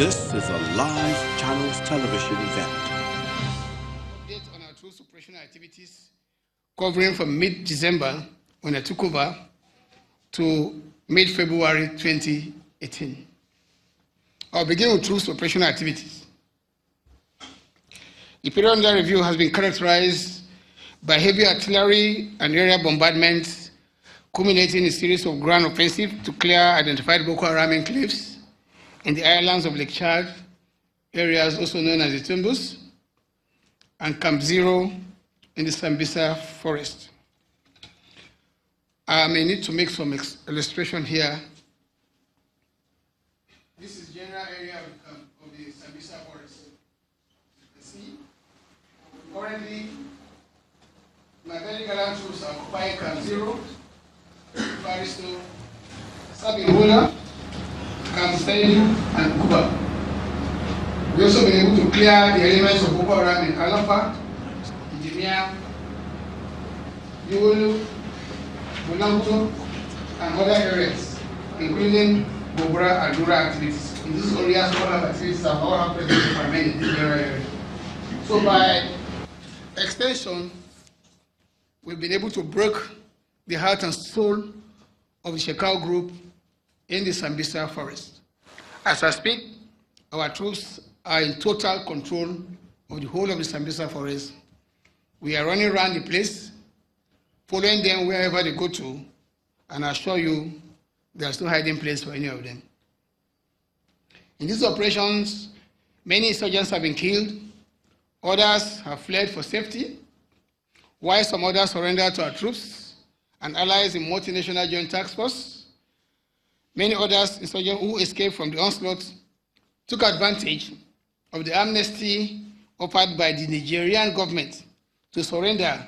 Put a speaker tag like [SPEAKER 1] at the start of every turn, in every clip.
[SPEAKER 1] This is a live Channels television event.
[SPEAKER 2] Update on our troops operational activities covering from mid-December when I took over to mid-February 2018. I'll begin with troops operational activities. The period under review has been characterized by heavy artillery and aerial bombardments, culminating in a series of ground offensives to clear identified Boko Haram enclaves in the islands of Lake Chad, areas also known as the Tumbus, and Camp Zero in the Sambisa forest. I may need to make some illustration here. This is general area of the Sambisa forest. You see, currently, my very gallant troops are occupying Camp Zero, Faristo, Sabingola, Camp Stein, and Kuba. We also been able to clear the elements of Boko Haram in Alafa, Ijimia, Yulu, Bulanto, and other areas, including Bobra and Dura activities. In these areas, all of activities have all happened in this area. So by extension, we've been able to break the heart and soul of the Shekau group in the Sambisa forest. As I speak, our troops are in total control of the whole of the Sambisa forest. We are running around the place, following them wherever they go to, and I assure you there's no hiding place for any of them. In these operations, many insurgents have been killed, others have fled for safety, while some others surrendered to our troops and allies in multinational joint task force. Many others insurgents who escaped from the onslaught took advantage of the amnesty offered by the Nigerian government to surrender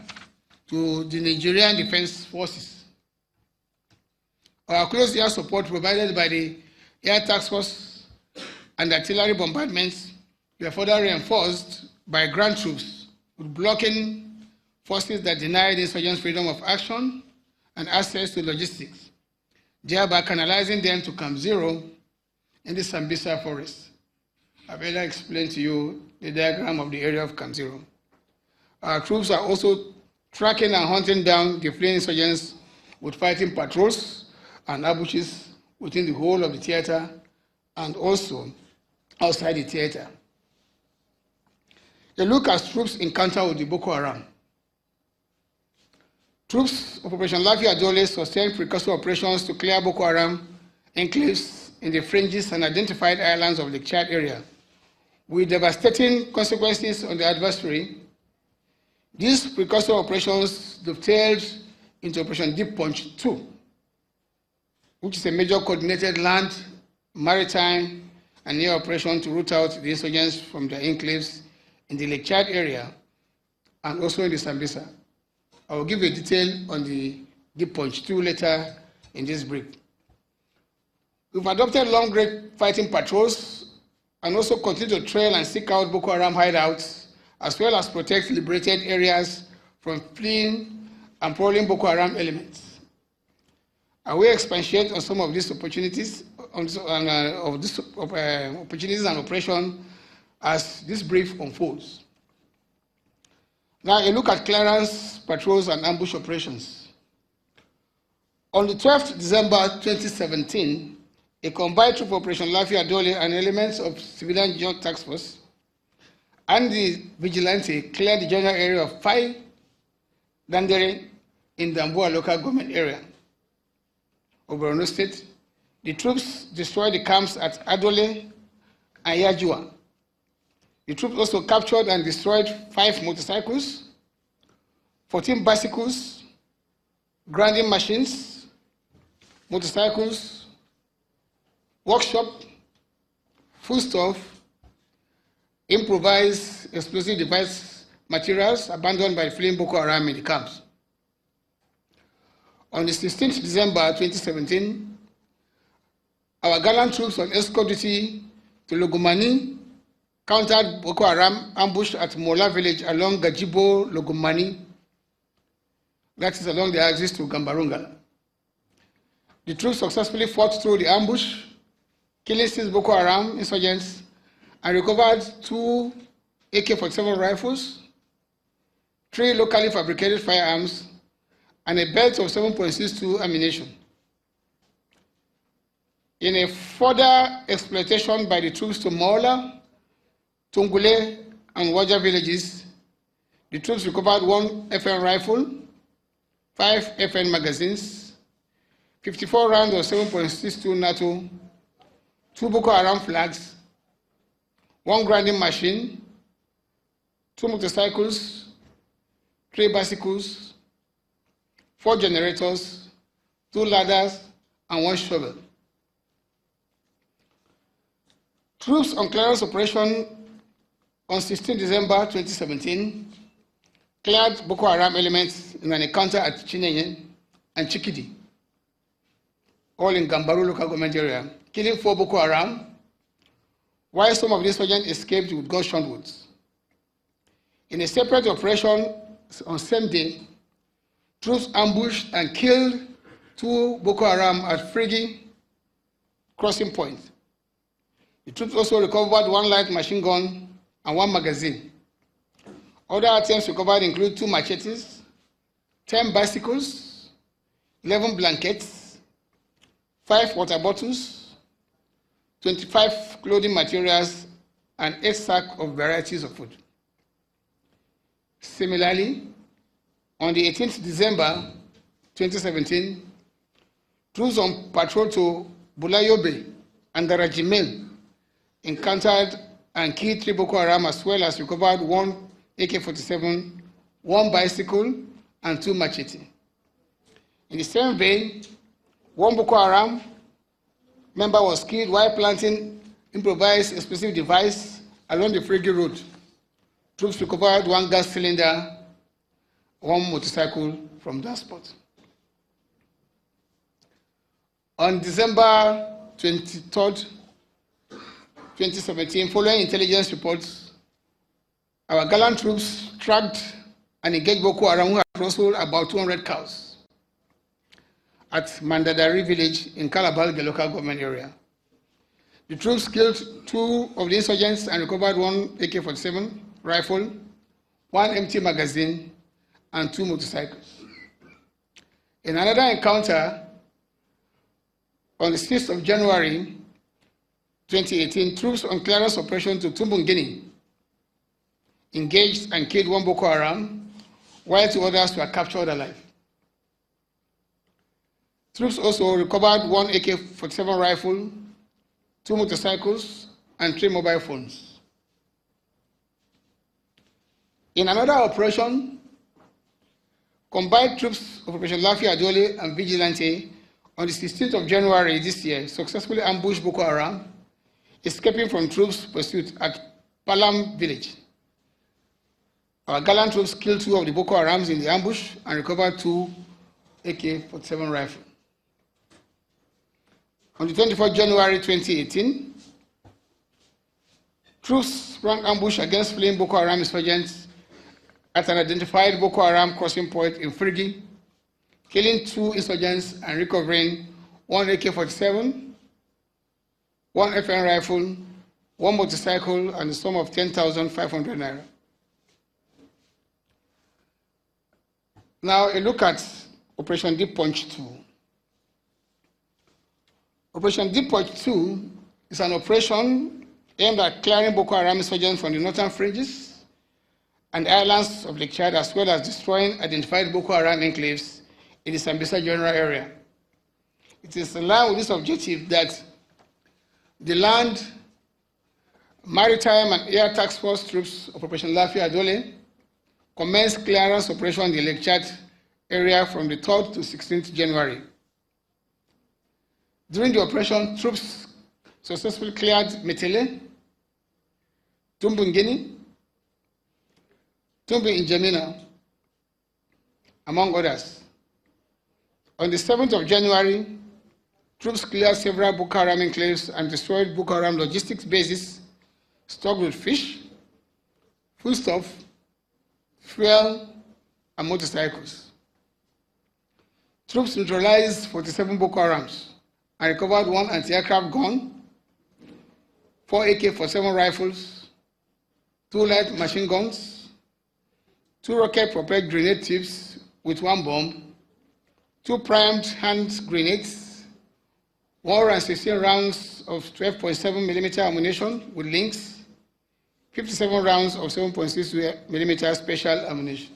[SPEAKER 2] to the Nigerian Defense Forces. Our close air support provided by the Air Task Force and artillery bombardments were further reinforced by ground troops, with blocking forces that denied insurgents freedom of action and access to logistics, thereby canalizing them to Camp Zero in the Sambisa forest. I've earlier explained to you the diagram of the area of Camp Zero. Our troops are also tracking and hunting down the fleeing insurgents with fighting patrols and ambushes within the whole of the theater and also outside the theater. A look at troops' encounter with the Boko Haram. Troops of Operation Lafiya Dole sustained precursor operations to clear Boko Haram enclaves in the fringes and identified islands of the Chad area, with devastating consequences on the adversary. These precursor operations dovetailed into Operation Deep Punch 2, which is a major coordinated land, maritime, and air operation to root out the insurgents from their enclaves in the Lake Chad area and also in the Sambisa. I will give you a detail on the Deep Punch 2 later in this brief. We've adopted long-range fighting patrols and also continue to trail and seek out Boko Haram hideouts, as well as protect liberated areas from fleeing and prowling Boko Haram elements. I will expatiate on some of these opportunities, opportunities and operations as this brief unfolds. Now, a look at clearance, patrols, and ambush operations. On the 12th December 2017, a combined troop Operation Lafiya Dole and elements of Civilian Joint Task Force and the vigilante cleared the general area of 5 Dandere in Damboa local government area of Borno State. The troops destroyed the camps at Adole and Yajua. The troops also captured and destroyed 5 motorcycles, 14 bicycles, grinding machines, motorcycles, workshop, foodstuff, improvised explosive device materials abandoned by fleeing Boko Haram in the camps. On the 16th December 2017, our gallant troops on escort duty to Logomani countered Boko Haram ambush at Mola village along Gajibo, Logomani, that is along the axis to Gambarungal. The troops successfully fought through the ambush, killing 6 Boko Haram insurgents and recovered 2 AK-47 rifles, 3 locally fabricated firearms, and a belt of 7.62 ammunition. In a further exploitation by the troops to Maula, Tungule, and Waja villages, the troops recovered 1 FN rifle, 5 FN magazines, 54 rounds of 7.62 NATO, 2 Boko Haram flags, 1 grinding machine, 2 motorcycles, 3 bicycles, 4 generators, 2 ladders, and 1 shovel. Troops on clearance operation on 16 December 2017 cleared Boko Haram elements in an encounter at Chinenye and Chikidi, all in Gambaru local government area, killing 4 Boko Haram, while some of these insurgents escaped with gunshot wounds. In a separate operation on same day, troops ambushed and killed 2 Boko Haram at Frigi crossing point. The troops also recovered 1 light machine gun and 1 magazine. Other items recovered include 2 machetes, 10 bicycles, 11 blankets, 5 water bottles, 25 clothing materials, and 8 sacks of varieties of food. Similarly, on the 18th December 2017, troops on patrol to Bulayobe and Darajimel encountered and killed 3 Boko Haram, as well as recovered 1 AK-47, 1 bicycle, and 2 machete. In the same vein, 1 Boko Haram member was killed while planting improvised explosive device along the Frigi road. Troops recovered 1 gas cylinder, 1 motorcycle from that spot. On December 23rd, 2017, following intelligence reports, our gallant troops tracked and engaged Boko Haram, who had rustled about 200 cows at Mandadari village in Kalabal, the local government area. The troops killed 2 of the insurgents and recovered 1 AK-47 rifle, 1 empty magazine, and 2 motorcycles. In another encounter, on the 6th of January 2018, troops on clearance operation to Tumbungini engaged and killed 1 Boko Haram, while 2 others were captured alive. Troops also recovered 1 AK-47 rifle, 2 motorcycles, and 3 mobile phones. In another operation, combined troops of Operation Lafiya, Dole, and Vigilante on the 16th of January this year successfully ambushed Boko Haram, escaping from troops' pursuit at Palam village. Our gallant troops killed 2 of the Boko Harams in the ambush and recovered 2 AK-47 rifles. On the 24th January 2018, troops ran ambush against fleeing Boko Haram insurgents at an identified Boko Haram crossing point in Frigi, killing 2 insurgents and recovering 1 AK-47, 1 FN rifle, 1 motorcycle, and a sum of 10,500 naira. Now, a look at Operation Deep Punch 2. Operation Deep Punch 2 is an operation aimed at clearing Boko Haram insurgents from the northern fringes and islands of Lake Chad, as well as destroying identified Boko Haram enclaves in the Sambisa general area. It is in line with this objective that the Land, Maritime, and Air Task Force troops of Operation Lafiya Dole commenced clearance operation in the Lake Chad area from the 3rd to 16th January. During the operation, troops successfully cleared Metele, Tumbungini, Tumbi Injamina, among others. On the 7th of January, troops cleared several Boko Haram enclaves and destroyed Boko Haram logistics bases stocked with fish, foodstuff, fuel, and motorcycles. Troops neutralized 47 Boko Harams and recovered 1 anti-aircraft gun, 4 AK-47 rifles, 2 light machine guns, 2 rocket-propelled grenade tips with 1 bomb, 2 primed hand grenades, 116 rounds of 12.7 millimeter ammunition with links, 57 rounds of 7.6 millimeter special ammunition.